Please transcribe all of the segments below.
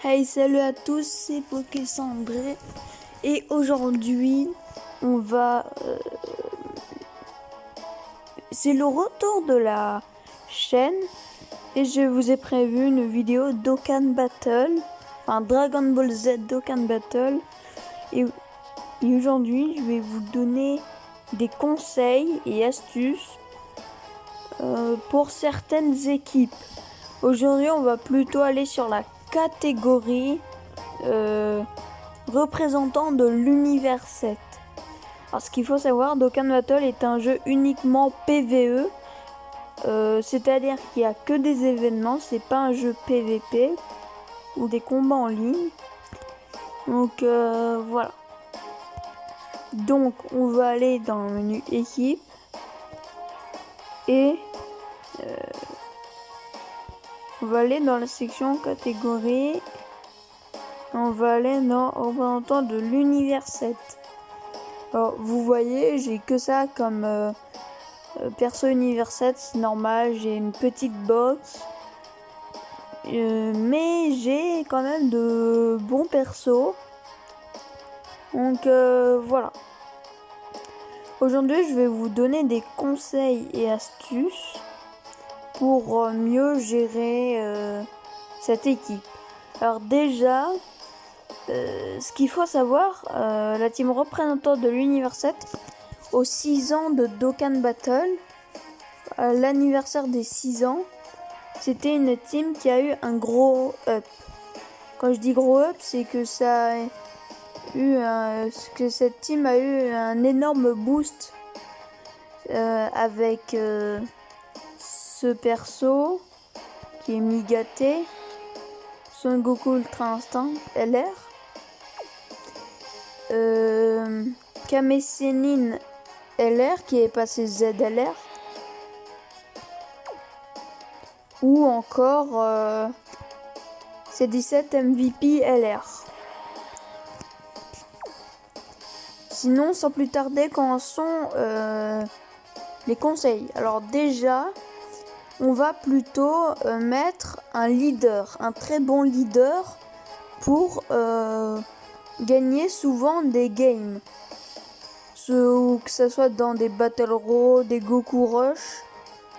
Hey, salut à tous, c'est Poké-Cendré et aujourd'hui on va... c'est le retour de la chaîne et je vous ai prévu une vidéo Dokkan Battle, enfin Dragon Ball Z Dokkan Battle et aujourd'hui je vais vous donner des conseils et astuces pour certaines équipes. Aujourd'hui on va plutôt aller sur la catégorie représentant de l'univers 7. Alors ce qu'il faut savoir, Dokkan Battle est un jeu uniquement PVE, c'est-à-dire qu'il n'y a que des événements, c'est pas un jeu PVP ou des combats en ligne. Donc voilà. Donc on va aller dans le menu équipe et on va aller dans la section catégorie. On va aller dans représentant de l'univers 7. Alors vous voyez, j'ai que ça comme perso univers 7, c'est normal, j'ai une petite box. Mais j'ai quand même de bons persos. Donc voilà. Aujourd'hui je vais vous donner des conseils et astuces pour mieux gérer cette équipe. Alors déjà, ce qu'il faut savoir, la team représentante de l'univers 7, aux 6 ans de Dokkan Battle, à l'anniversaire des 6 ans, c'était une team qui a eu un gros up. Quand je dis gros up, c'est que cette team a eu un énorme boost avec ce perso qui est Migaté, Son Goku Ultra Instinct LR, Kame Sennin LR qui est passé ZLR, ou encore C17 MVP LR. Sinon, sans plus tarder, commençons les conseils. Alors déjà, on va plutôt mettre un leader, un très bon leader pour gagner souvent des games. Que ce soit dans des Battle Row, des Goku Rush,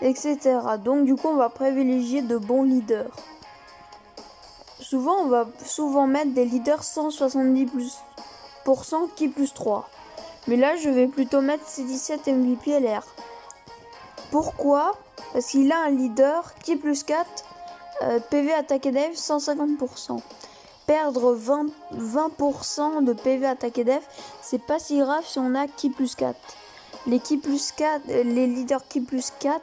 etc. Donc du coup, on va privilégier de bons leaders. On va mettre des leaders 170% qui plus 3. Mais là, je vais plutôt mettre C17 MVP LR. Pourquoi ? Parce qu'il a un leader qui plus 4, PV attaque et def 150%. Perdre 20% de PV attaque et def, c'est pas si grave si on a qui plus 4. Les leaders qui plus 4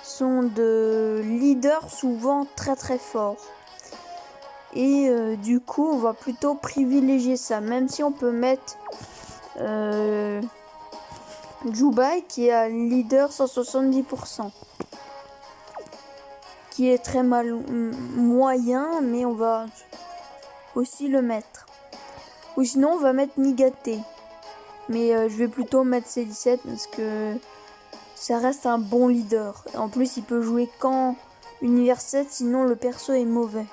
sont de leaders souvent très très forts. Et du coup, on va plutôt privilégier ça, même si on peut mettre Jubai qui est un leader 170%. Qui est très moyen, mais on va aussi le mettre. Ou sinon on va mettre Migaté. Mais je vais plutôt mettre C17 parce que ça reste un bon leader. En plus il peut jouer qu'en univers 7, sinon le perso est mauvais.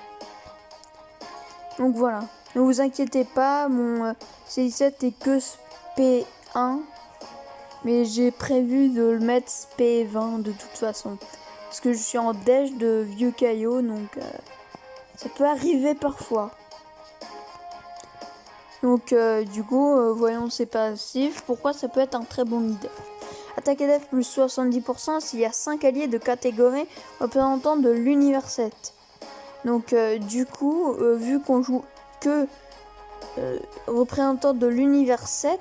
Donc voilà. Ne vous inquiétez pas, mon C17 est que P1. Mais j'ai prévu de le mettre P20 de toute façon. Parce que je suis en déj de vieux caillots, donc ça peut arriver parfois. Donc du coup, voyons ses passifs. Pourquoi ça peut être un très bon leader. Attaque et def plus 70% s'il y a 5 alliés de catégorie représentant de l'univers 7. Donc du coup, vu qu'on joue que représentant de l'univers 7,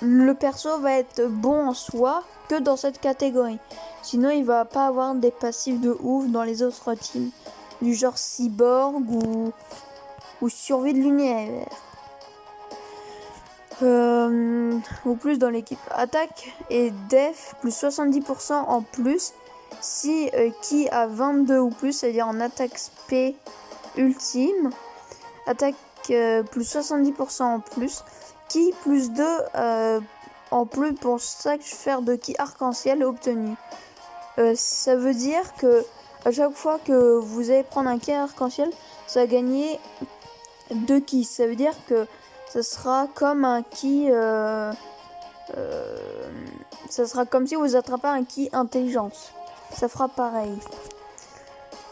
le perso va être bon en soi que dans cette catégorie. Sinon, il va pas avoir des passifs de ouf dans les autres teams. Du genre cyborg ou survie de l'univers. Ou plus dans l'équipe. Attaque et def plus 70% en plus. Si qui a 22 ou plus, c'est-à-dire en attaque SP ultime. Attaque plus 70% en plus. Ki plus 2 en plus pour chaque sphère de ki arc-en-ciel obtenu. Ça veut dire que À chaque fois que vous allez prendre un ki arc-en-ciel, ça va gagner 2 ki. Ça veut dire que ça sera comme un ki... ça sera comme si vous attrapez un ki intelligence. Ça fera pareil.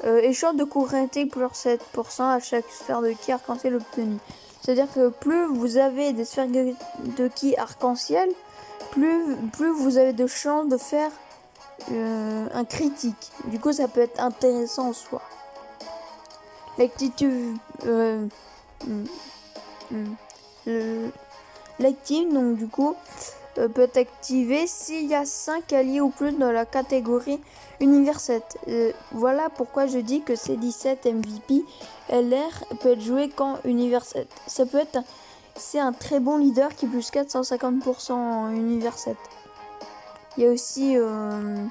Échange de coups critique plus 7% à chaque sphère de ki arc-en-ciel obtenue. C'est-à-dire que plus vous avez des sphères de ki arc-en-ciel, plus vous avez de chances de faire un critique. Du coup, ça peut être intéressant en soi. L'active, l'active, donc du coup, peut être activé s'il y a 5 alliés ou plus dans la catégorie Univers 7. Voilà pourquoi je dis que C17 MVP LR peut être joué quand Univers 7. Ça peut être... C'est un très bon leader qui plus 450% en Univers 7. Il y a aussi le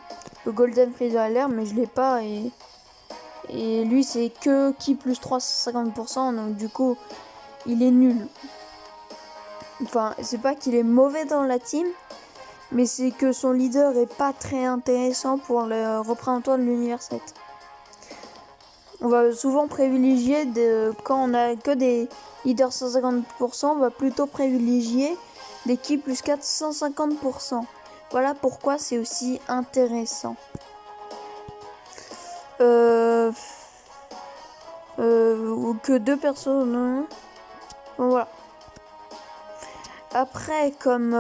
Golden Freezer LR, mais je l'ai pas. Et lui, c'est que qui plus 350%. Donc du coup, il est nul. Enfin, c'est pas qu'il est mauvais dans la team, mais c'est que son leader est pas très intéressant pour le représentant de l'univers 7. On va souvent privilégier, quand on a que des leaders 150%, on va plutôt privilégier des ki plus 450%. Voilà pourquoi c'est aussi intéressant. Ou que 2 personnes. Bon, voilà. Après, comme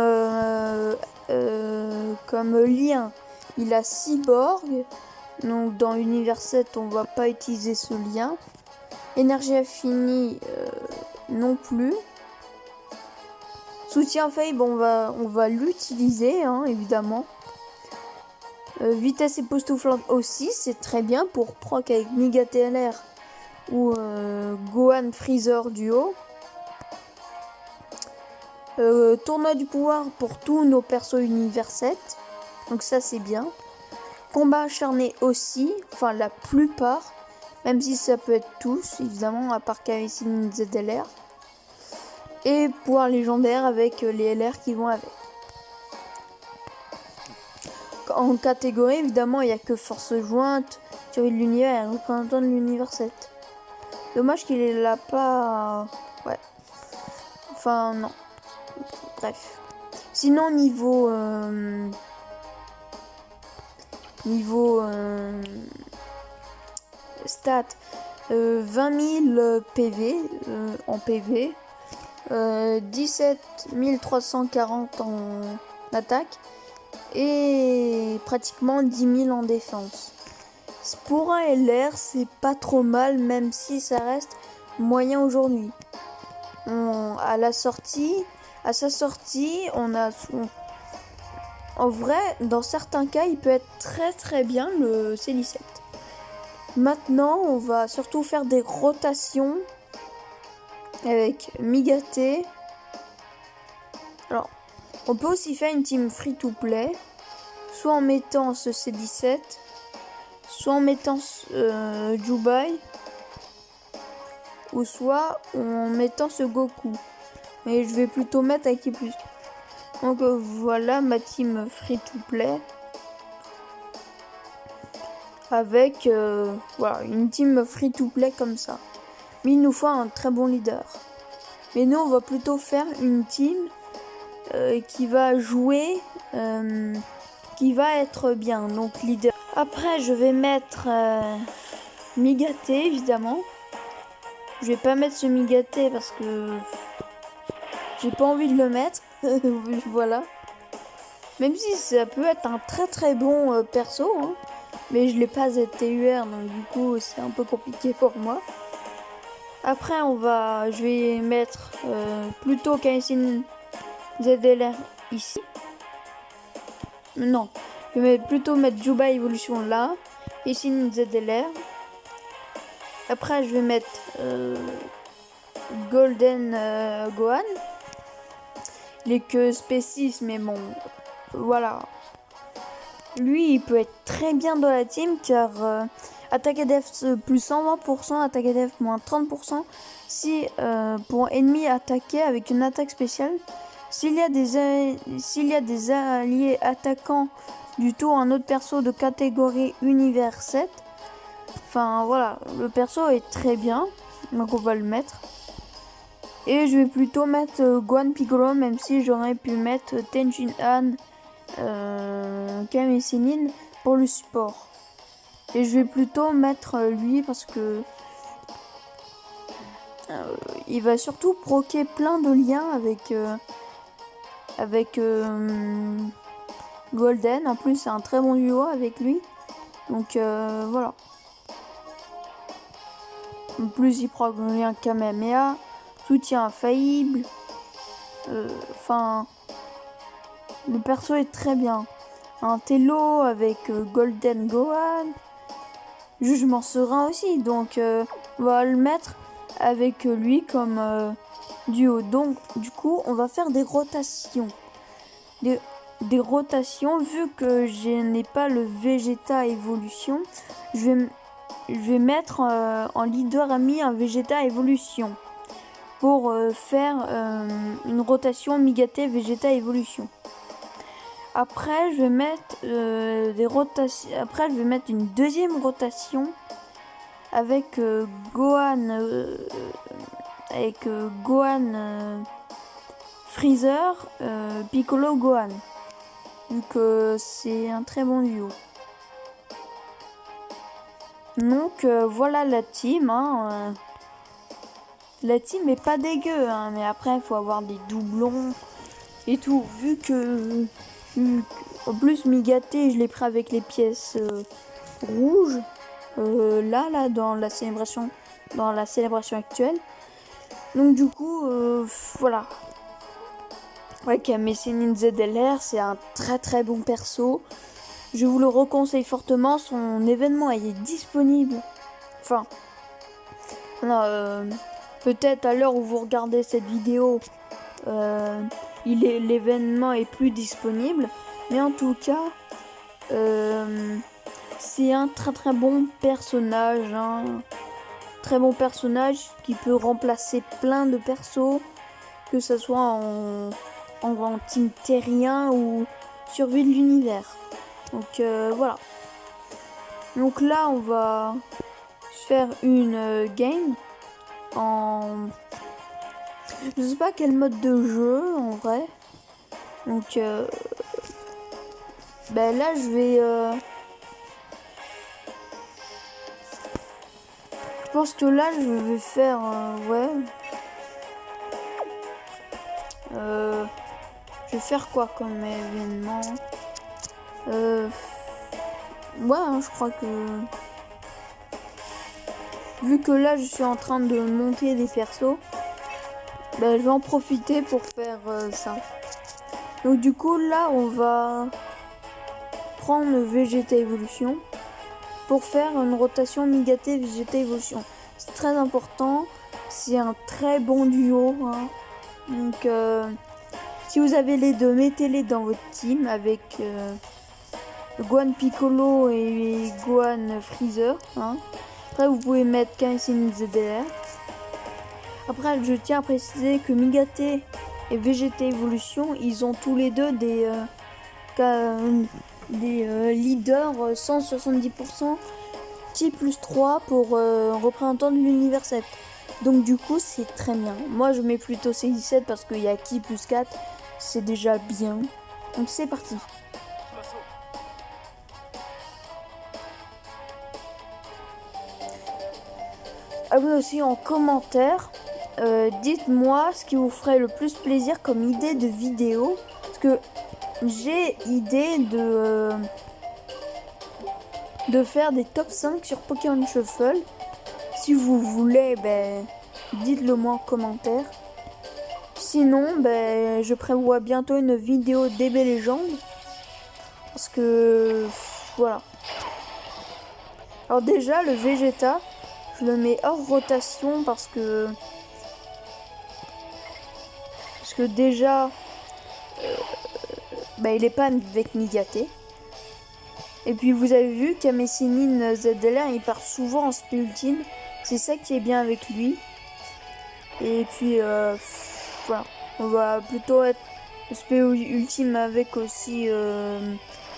lien, il a Cyborg. Donc dans Univers 7, on va pas utiliser ce lien. Énergie infinie, non plus. Soutien faible, on va l'utiliser, hein, évidemment. Vitesse époustouflante aussi, c'est très bien pour proc avec Mega TLR ou Gohan Freezer Duo. Tournoi du pouvoir pour tous nos persos Univers 7. Donc ça c'est bien. Combat acharné aussi, enfin la plupart. Même si ça peut être tous, évidemment, à part Kaisin ZLR. Et pouvoir légendaire avec les LR qui vont avec. En catégorie, évidemment, il n'y a que force jointe, théorie de l'univers et représentant de l'univers 7. Dommage qu'il est là pas... Ouais. Enfin, non. Bref. Sinon, niveau stats, 20 000 PV en PV, 17 340 en attaque et pratiquement 10 000 en défense. Pour un LR, c'est pas trop mal, même si ça reste moyen aujourd'hui. À sa sortie, on a... En vrai, dans certains cas, il peut être très très bien le C17. Maintenant, on va surtout faire des rotations avec Migaté. Alors, on peut aussi faire une team free-to-play, soit en mettant ce C17, soit en mettant Jubai, ou soit en mettant ce Goku. Mais je vais plutôt mettre avec qui plus. Donc voilà ma team free-to-play. Avec voilà, une team free-to-play comme ça. Mais il nous faut un très bon leader. Mais nous, on va plutôt faire une team qui va jouer, qui va être bien. Donc leader. Après, je vais mettre Migaté, évidemment. Je vais pas mettre ce Migaté parce que j'ai pas envie de le mettre. Voilà. Même si ça peut être un très très bon perso, hein. Mais je l'ai pas ZTUR, donc du coup c'est un peu compliqué pour moi. Après je vais mettre plutôt Kaisin ZLR ici. Non, je vais plutôt mettre Juba Evolution là, Kaisin ZLR. Après je vais mettre Golden Gohan. Il est que spécifique, mais bon, voilà. Lui, il peut être très bien dans la team car attaque ADF plus 120%, attaque ADF moins 30%. Si pour ennemi attaqué avec une attaque spéciale, s'il y a des alliés attaquants du tour un autre perso de catégorie Univers 7, Enfin voilà, le perso est très bien, donc on va le mettre. Et je vais plutôt mettre Gohan Piccolo, même si j'aurais pu mettre Tenjin Han, Kame Sennin pour le support. Et je vais plutôt mettre lui parce que il va surtout proquer plein de liens avec Golden. En plus, c'est un très bon duo avec lui. Donc voilà. En plus, il prend un lien Kamehameha, soutien infaillible. Enfin, le perso est très bien. Un Tello avec Golden Gohan. Jugement serein aussi. Donc on va le mettre avec lui comme duo. Donc du coup, on va faire des rotations. Des rotations, vu que je n'ai pas le Vegeta évolution, je vais mettre en leader ami un Vegeta évolution pour faire une rotation Migate Vegeta évolution. Après je vais mettre des rotations. Après je vais mettre une deuxième rotation avec Gohan Freezer Piccolo Gohan. Donc c'est un très bon duo. Donc voilà la team. La team est pas dégueu, mais après il faut avoir des doublons et tout. Vu que en plus Migate, je l'ai pris avec les pièces rouges. Là dans la célébration actuelle. Donc du coup voilà. Ouais, Kame Sennin ZLR, c'est un très très bon perso. Je vous le reconseille fortement. Son événement il est disponible. Enfin, peut-être à l'heure où vous regardez cette vidéo, l'événement est plus disponible. Mais en tout cas, c'est un très très bon personnage. Très bon personnage qui peut remplacer plein de persos, que ce soit en team terrien ou survie de l'univers. Donc voilà. Donc là on va faire une game en... Je sais pas quel mode de jeu en vrai. Donc là je vais... Je pense que là je vais faire... ouais. Je vais faire quoi comme événement? Ouais, je crois que... Vu que là je suis en train de monter des persos, je vais en profiter pour faire ça. Donc du coup là on va prendre le Vegeta Evolution pour faire une rotation Migate Vegeta Evolution. C'est très important, c'est un très bon duo. Donc si vous avez les deux, mettez-les dans votre team avec Gohan Piccolo et Gohan Freezer. Après vous pouvez mettre Kame Sennin ZDR. Après je tiens à préciser que Migate et Vegeta Evolution, ils ont tous les deux des leaders 170% Ki plus 3 pour représentant de l'univers 7. Donc du coup c'est très bien. Moi je mets plutôt C17 parce qu'il y a Ki plus 4, c'est déjà bien. Donc c'est parti. Ah oui, aussi en commentaire, dites-moi ce qui vous ferait le plus plaisir comme idée de vidéo. Parce que j'ai idée de faire des top 5 sur Pokémon Shuffle. Si vous voulez, dites-le moi en commentaire. Sinon, je prévois bientôt une vidéo DB Légende. Parce que, voilà. Alors déjà, le Vegeta, je le mets hors rotation parce que déjà, il est pas avec Migate. Et puis vous avez vu, Kame Sennin ZLR, il part souvent en SP ultime. C'est ça qui est bien avec lui. Et puis voilà, on va plutôt être SP ultime avec aussi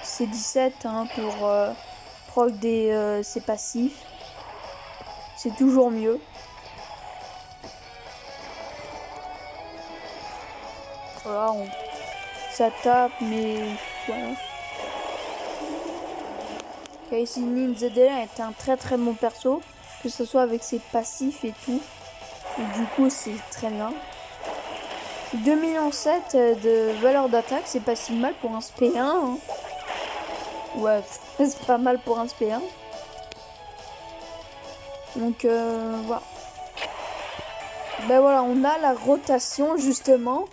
C17 pour proc ses passifs. c'est toujours mieux. Voilà, ça tape, mais voilà. Caitlyn ZDR est un très très bon perso, que ce soit avec ses passifs et tout. Et du coup, c'est très bien. 2,7 millions de valeur d'attaque, c'est pas si mal pour un SP1. Hein. Ouais, c'est pas mal pour un SP1. Donc voilà. Ben voilà, on a la rotation justement.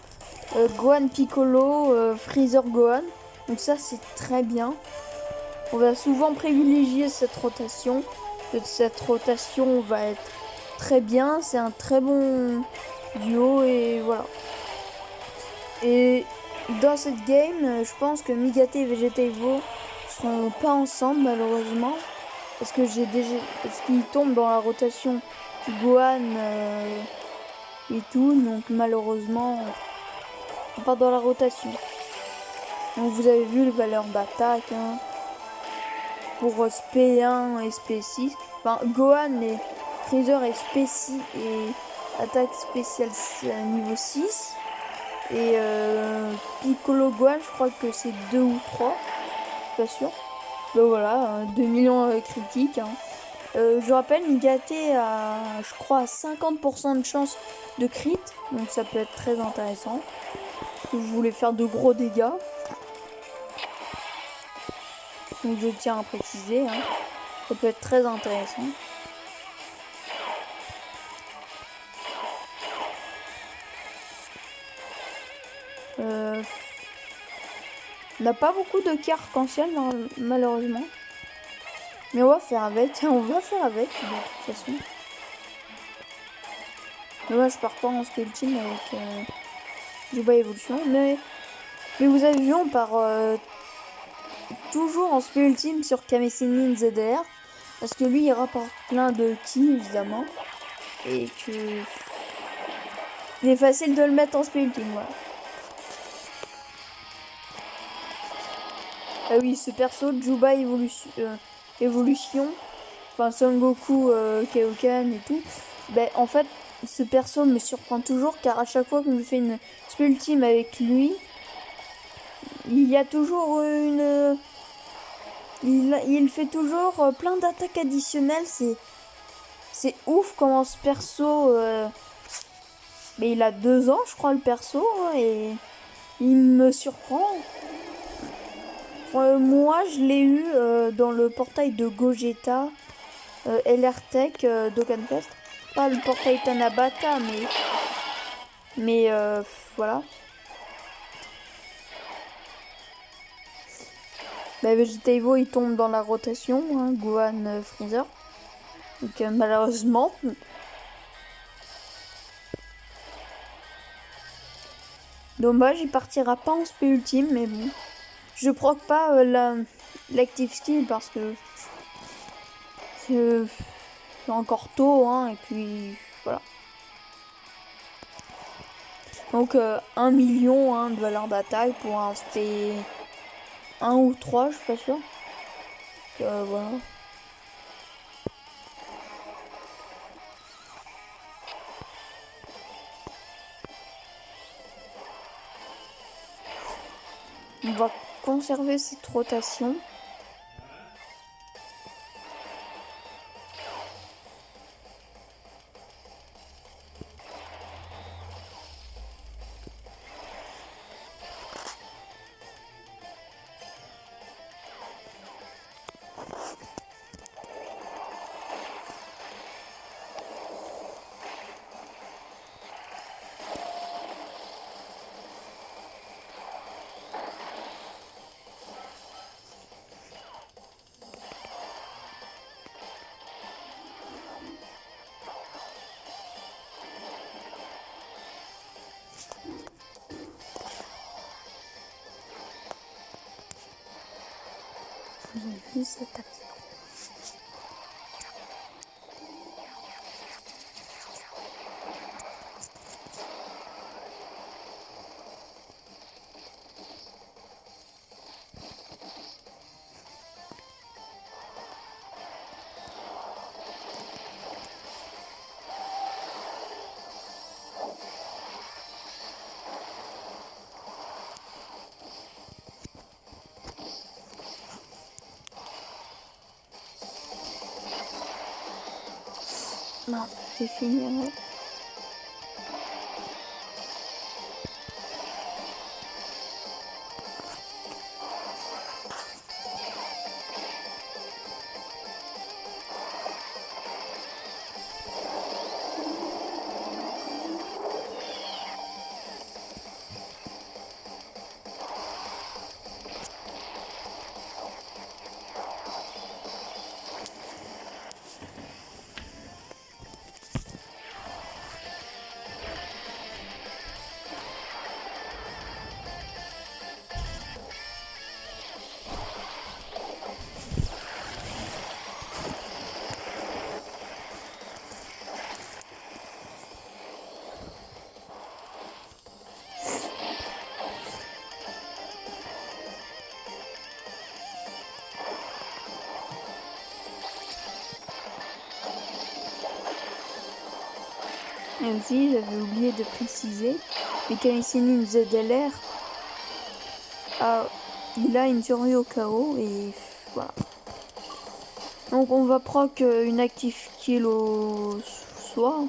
Gohan Piccolo, Freezer Gohan. Donc ça c'est très bien. On va souvent privilégier cette rotation. Cette rotation va être très bien. C'est un très bon duo et voilà. Et dans cette game, je pense que Migate et Vegeta Evo seront pas ensemble malheureusement. Parce qu'ils tombent dans la rotation Gohan et tout. Donc malheureusement, pas dans la rotation. Donc vous avez vu les valeurs d'attaque hein, pour SP1 et SP6. Enfin Gohan et Freezer et SP6 et attaque spéciale niveau 6. Et Piccolo Gohan, je crois que c'est 2 ou 3. Pas sûr. Ben voilà, 2 millions critiques. Hein. Je rappelle, Migate a, je crois, 50% de chance de crit. Donc ça peut être très intéressant. Si vous voulez faire de gros dégâts. Donc je tiens à préciser. Hein. Ça peut être très intéressant. On n'a pas beaucoup de cartes arc-en-ciel malheureusement. Mais on va faire avec. On va faire avec de toute façon. Mais moi je pars pas en Spell Team avec Juba Evolution. Mais vous avez vu, on part toujours en Spell Team sur Kamesinin ZDR. Parce que lui il rapporte plein de ki évidemment. Et que il est facile de le mettre en Spell Team. Voilà. Ah oui, ce perso, Juba Evolution, enfin Son Goku, Kaioken et tout, ben en fait, ce perso me surprend toujours car à chaque fois que je fais une Spell Team avec lui, il y a toujours une... il fait toujours plein d'attaques additionnelles, c'est ouf comment ce perso... mais il a 2 ans, je crois, le perso, hein, et il me surprend. Moi, je l'ai eu dans le portail de Gogeta, LR Tech, Dokkanfest. Pas le portail Tanabata, mais voilà. Bah, Vegeta Evo, il tombe dans la rotation, hein, Gohan, Freezer. Donc malheureusement. Dommage, il partira pas en SP ultime, mais bon. Je proc pas l'active skill parce que c'est encore tôt, hein, et puis voilà. Donc 1 million hein, de valeur d'attaque pour un SP 1 ou 3, je suis pas sûr. Voilà. On va conserver cette rotation. Vous avez vu cette action? Non, c'est fini. Hein. Et aussi, j'avais oublié de préciser, Mécanicien ZLR, il a une survie au chaos et voilà. Donc on va proc une active kill au soir.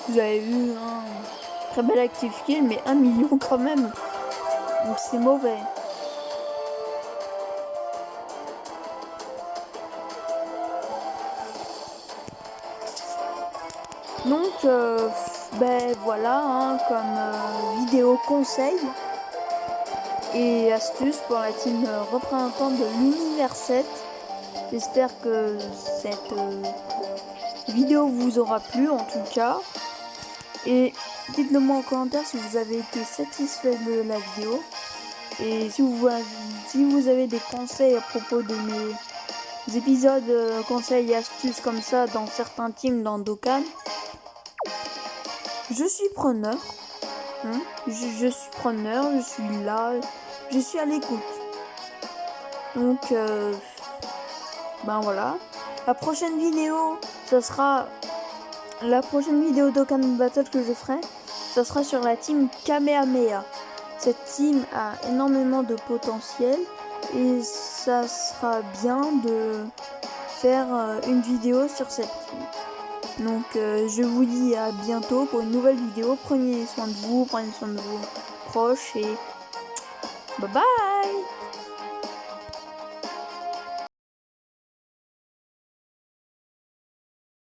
Vous avez vu un très bel active kill, mais 1 million quand même. Donc c'est mauvais. Donc ben voilà, hein, comme vidéo conseil et astuces pour la team représentante de l'univers 7. J'espère que cette vidéo vous aura plu en tout cas. Et dites-le moi en commentaire si vous avez été satisfait de la vidéo. Et si vous avez des conseils à propos de mes épisodes conseils et astuces comme ça dans certains teams dans Dokkan, je suis preneur. Hein, je suis preneur, je suis là, je suis à l'écoute. Donc, ben voilà. La prochaine vidéo, la prochaine vidéo Dokkan Battle que je ferai, ça sera sur la team Kamehameha. Cette team a énormément de potentiel et ça sera bien de faire une vidéo sur cette team. Donc je vous dis à bientôt pour une nouvelle vidéo. Prenez soin de vous, prenez soin de vos proches et bye bye.